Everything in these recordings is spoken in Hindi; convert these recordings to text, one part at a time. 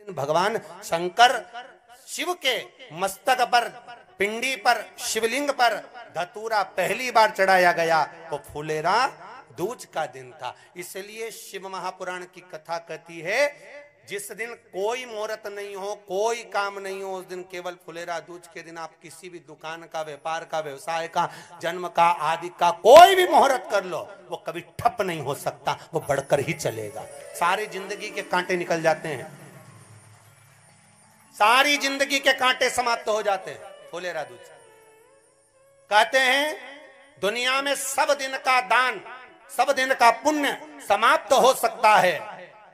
भगवान शंकर शिव के मस्तक पर, पिंडी पर, शिवलिंग पर धतूरा पहली बार चढ़ाया गया तो फुलेरा दूज का दिन था। इसलिए शिव महापुराण की कथा कहती है जिस दिन कोई मुहूर्त नहीं हो, कोई काम नहीं हो, उस दिन केवल फुलेरा दूज के दिन आप किसी भी दुकान का, व्यापार का, व्यवसाय का, जन्म का, आदि का कोई भी मुहूर्त कर लो, वो कभी ठप नहीं हो सकता, वो बढ़कर ही चलेगा। सारी जिंदगी के कांटे निकल जाते हैं, सारी जिंदगी के कांटे समाप्त हो जाते हैं फुलेरा दूज। कहते हैं दुनिया में सब दिन का दान, सब दिन का पुण्य समाप्त हो सकता है,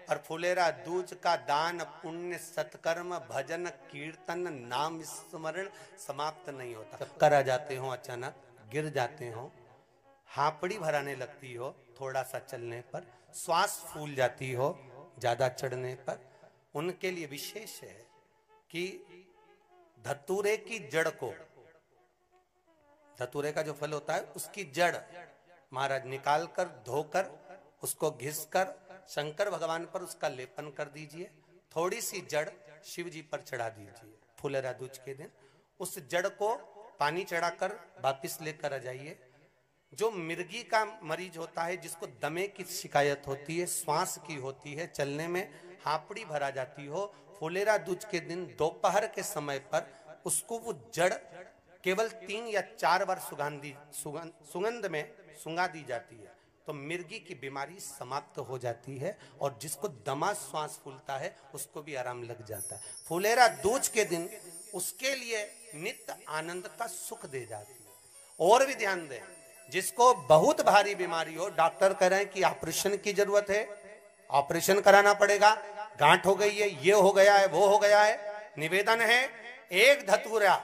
और फुलेरा दूज का दान, पुण्य, सत्कर्म, भजन, कीर्तन, नाम स्मरण समाप्त नहीं होता। चक्कर आ जाते हो, अचानक गिर जाते हो, हापड़ी भराने लगती हो थोड़ा सा चलने पर, श्वास फूल जाती हो ज्यादा चढ़ने पर, उनके लिए विशेष है कि धतूरे की जड़ को, धतूरे का जो फल होता है उसकी जड़ महाराज निकाल कर, धोकर, उसको घिसकर शंकर भगवान पर उसका लेपन कर दीजिए। थोड़ी सी जड़ शिव जी पर चढ़ा दीजिए फुलेरा दूज के दिन। उस जड़ को पानी चढ़ाकर वापिस लेकर आ जाइए। जो मिर्गी का मरीज होता है, जिसको दमे की शिकायत होती है, श्वास की होती है, चलने में हापड़ी भरा जाती हो, फुलेरा दूज के दिन दोपहर के समय पर उसको वो जड़ केवल 3 या 4 बार सुगंध में सुंगा दी जाती है तो मिर्गी की बीमारी समाप्त हो जाती है, और जिसको दमा श्वास फूलता है उसको भी आराम लग जाता है। फुलेरा दूज के दिन उसके लिए नित्य आनंद का सुख दे जाती है। और भी ध्यान दें, जिसको बहुत भारी बीमारी हो, डॉक्टर कह रहे हैं कि ऑपरेशन की जरूरत है, ऑपरेशन कराना पड़ेगा, गांठ हो गई है, ये हो गया है, वो हो गया है, निवेदन है एक धतूरा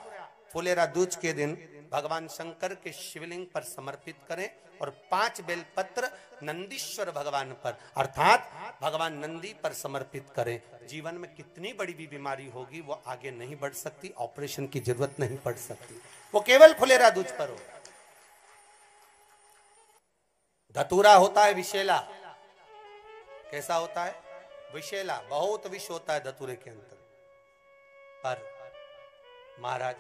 फुलेरा दूज के दिन भगवान शंकर के शिवलिंग पर समर्पित करें, और 5 बेलपत्र नंदीश्वर भगवान पर अर्थात भगवान नंदी पर समर्पित करें। जीवन में कितनी बड़ी भी बीमारी होगी वो आगे नहीं बढ़ सकती, ऑपरेशन की जरूरत नहीं पड़ सकती, वो केवल फुलेरा दूज पर हो। धतूरा होता है विषैला। कैसा होता है? विषैला, बहुत विष होता है धतूरे के अंदर। पर महाराज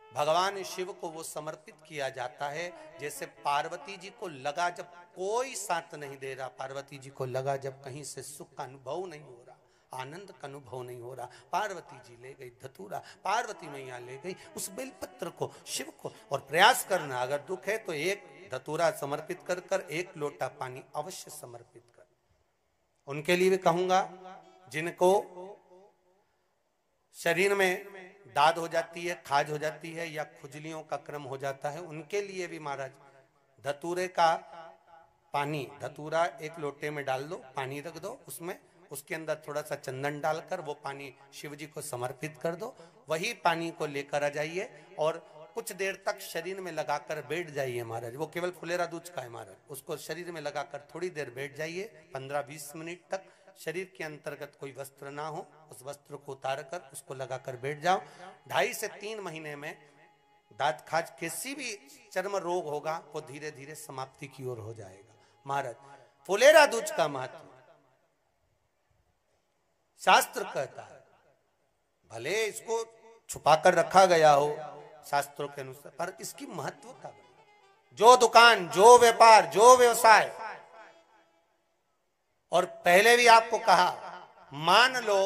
भगवान शिव को वो समर्पित किया जाता है जैसे पार्वती जी को लगा, जब कोई साथ नहीं दे रहा, पार्वती जी को लगा जब कहीं से सुख का अनुभव नहीं हो रहा, आनंद का अनुभव नहीं हो रहा, पार्वती जी ले गई धतूरा, पार्वती मैया ले गई उस बेलपत्र को शिव को। और प्रयास करना, अगर दुख है तो एक धतूरा समर्पित कर कर 1 लोटा पानी अवश्य समर्पित कर। उनके लिए भी कहूंगा जिनको शरीर में दाद हो जाती है, खाज हो जाती है, या खुजलियों का क्रम हो जाता है, उनके लिए भी महाराज धतूरे का पानी, धतूरा 1 लोटे में डाल दो, पानी रख दो उसमें, उसके अंदर थोड़ा सा चंदन डालकर वो पानी शिव जी को समर्पित कर दो। वही पानी को लेकर आ जाइए और कुछ देर तक शरीर में लगाकर बैठ जाइए महाराज। वो केवल फुलेरा दूज का है महाराज, उसको शरीर में लगाकर थोड़ी देर बैठ जाइए, 15-20 मिनट तक। शरीर के अंतर्गत कोई वस्त्र ना हो, उस वस्त्र को उतार कर उसको लगाकर बैठ जाओ। 2.5 से 3 महीने में दांत खाज, किसी भी चर्म रोग होगा वो धीरे धीरे समाप्ति की ओर हो जाएगा। महाराज फुलेरा दूज का महत्व शास्त्र कहता है, भले इसको छुपाकर रखा गया हो शास्त्रों के अनुसार, पर इसकी महत्वता, जो दुकान, जो व्यापार, जो व्यवसाय, और पहले भी आपको कहा, मान लो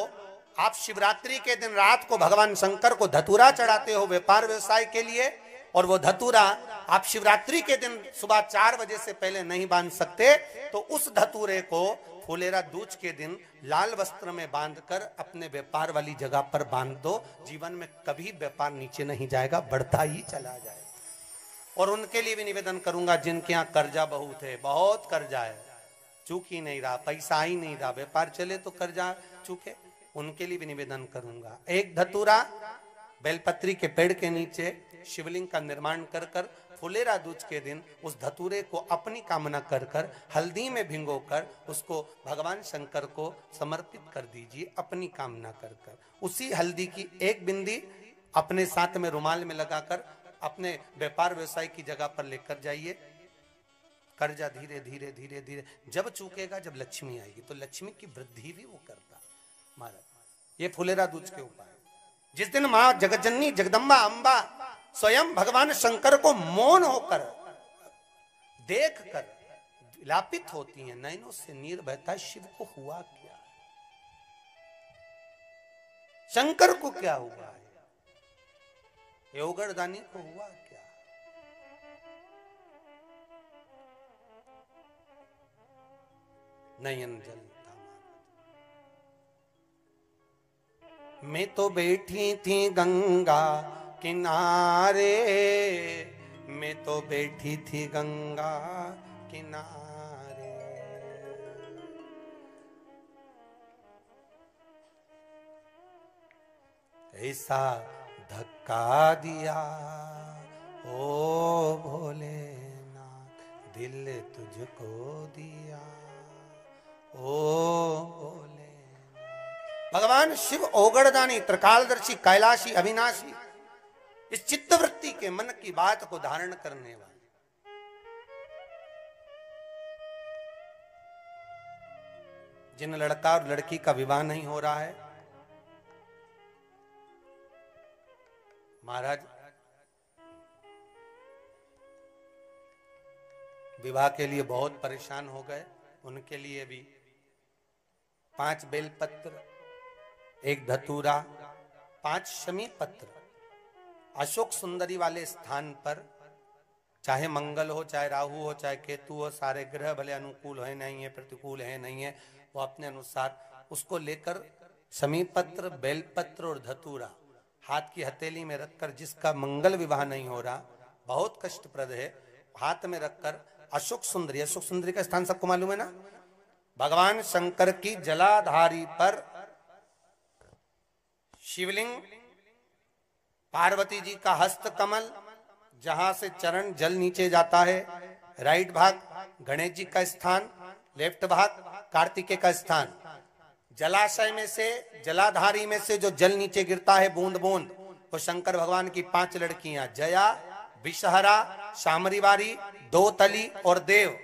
आप शिवरात्रि के दिन रात को भगवान शंकर को धतूरा चढ़ाते हो व्यापार व्यवसाय के लिए, और वो धतूरा आप शिवरात्रि के दिन सुबह 4 बजे से पहले नहीं बांध सकते, तो उस धतूरे को फुलेरा दूज के दिन लाल वस्त्र में बांधकर अपने व्यापार वाली जगह पर बांध दो। जीवन में कभी व्यापार नीचे नहीं जाएगा, बढ़ता ही चला जाएगा। और उनके लिए भी निवेदन करूंगा जिनके यहाँ कर्जा बहुत है, बहुत कर्जा है, चूक ही नहीं रहा, पैसा ही नहीं रहा, व्यापार चले तो कर्जा चूके, उनके लिए भी निवेदन करूंगा। एक धतूरा बेलपत्री के पेड़ के नीचे शिवलिंग का निर्माण कर कर फुलेरा दूज के दिन उस धतूरे को अपनी कामना कर कर हल्दी में भिंगोकर उसको भगवान शंकर को समर्पित कर दीजिए अपनी कामना कर कर। उसी हल्दी की 1 बिंदी अपने साथ में रुमाल में लगाकर अपने व्यापार व्यवसाय की जगह पर लेकर जाइए। कर्जा धीरे धीरे धीरे धीरे जब चूकेगा, जब लक्ष्मी आएगी तो लक्ष्मी की वृद्धि भी वो करता। महाराज ये फुलेरा दूज के उपाय। जिस दिन मां जगज्जननी जगदम्बा अंबा स्वयं भगवान शंकर को मौन होकर देख कर विलापित होती हैं, नैनों से नीर बहता है, शिव को हुआ क्या, शंकर को क्या हुआ है, योगरदानी को हुआ क्या। नयन जलता मैं तो बैठी थी गंगा किनारे, मैं तो बैठी थी गंगा किनारे, ऐसा धक्का दिया ओ भोलेनाथ, दिल तुझको दिया ओ भोले। भगवान शिव ओगड़दानी, त्रिकालदर्शी, कैलाशी, अविनाशी, इस चित्तवृत्ति के मन की बात को धारण करने वाले, जिन लड़का और लड़की का विवाह नहीं हो रहा है, महाराज विवाह के लिए बहुत परेशान हो गए, उनके लिए भी 5 बेलपत्र, 1 धतूरा, 5 शमी पत्र अशोक सुंदरी वाले स्थान पर, चाहे मंगल हो, चाहे राहु हो, चाहे केतु हो, सारे ग्रह भले अनुकूल है नहीं है, प्रतिकूल है नहीं है, वो अपने अनुसार उसको लेकर शमी पत्र, बेलपत्र और धतूरा हाथ की हथेली में रखकर, जिसका मंगल विवाह नहीं हो रहा, बहुत कष्टप्रद है, हाथ में रखकर अशोक सुंदरी, अशोक सुंदरी का स्थान सबको मालूम है ना, भगवान शंकर की जलाधारी पर शिवलिंग, पार्वती जी का हस्त कमल, जहां से चरण जल नीचे जाता है, राइट भाग गणेश जी का स्थान, लेफ्ट भाग कार्तिकेय का स्थान, जलाशय में से, जलाधारी में से जो जल नीचे गिरता है बूंद बूंद, वो शंकर भगवान की 5 लड़कियां, जया, विषहरा, शामरीवारी, दो तली और देव,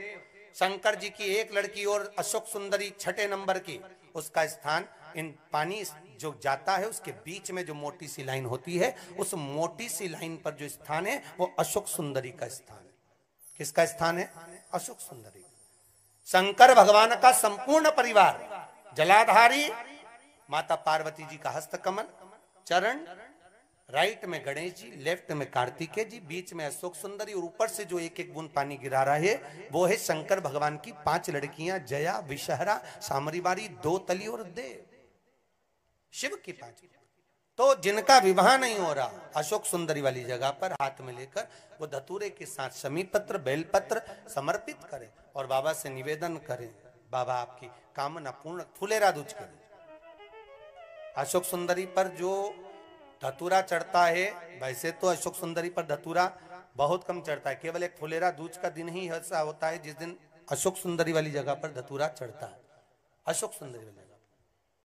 शंकर जी की 1 लड़की और अशोक सुंदरी 6ठे नंबर की, उसका स्थान, इन पानी जो जाता है उसके बीच में जो मोटी सी लाइन होती है, उस मोटी सी लाइन पर जो स्थान है वो अशोक सुंदरी का स्थान है। किसका स्थान है? अशोक सुंदरी। शंकर भगवान का संपूर्ण परिवार, जलाधारी माता पार्वती जी का हस्तकमल, चरण, राइट में गणेश जी, लेफ्ट में कार्तिकेय जी, बीच में अशोक सुंदरी, और ऊपर से जो 1-1 बूंद पानी गिरा रहा है वो है शंकर भगवान की 5 लड़कियां, जया, विषहरा, शामरीवारी, दो तली और देव, शिव की 5। तो जिनका विवाह नहीं हो रहा, अशोक सुंदरी वाली जगह पर हाथ में लेकर वो धतूरे के साथ शमी पत्र, बेलपत्र समर्पित करें और बाबा से निवेदन करें, बाबा आपकी कामना पूर्ण, फुलेरा दूज करें। अशोक सुंदरी पर जो धतूरा चढ़ता है, वैसे तो अशोक सुंदरी पर धतूरा बहुत कम चढ़ता है, केवल एक फुलेरा दूज का दिन ही ऐसा होता है जिस दिन अशोक सुंदरी वाली जगह पर धतूरा चढ़ता है, अशोक सुंदरी वाली।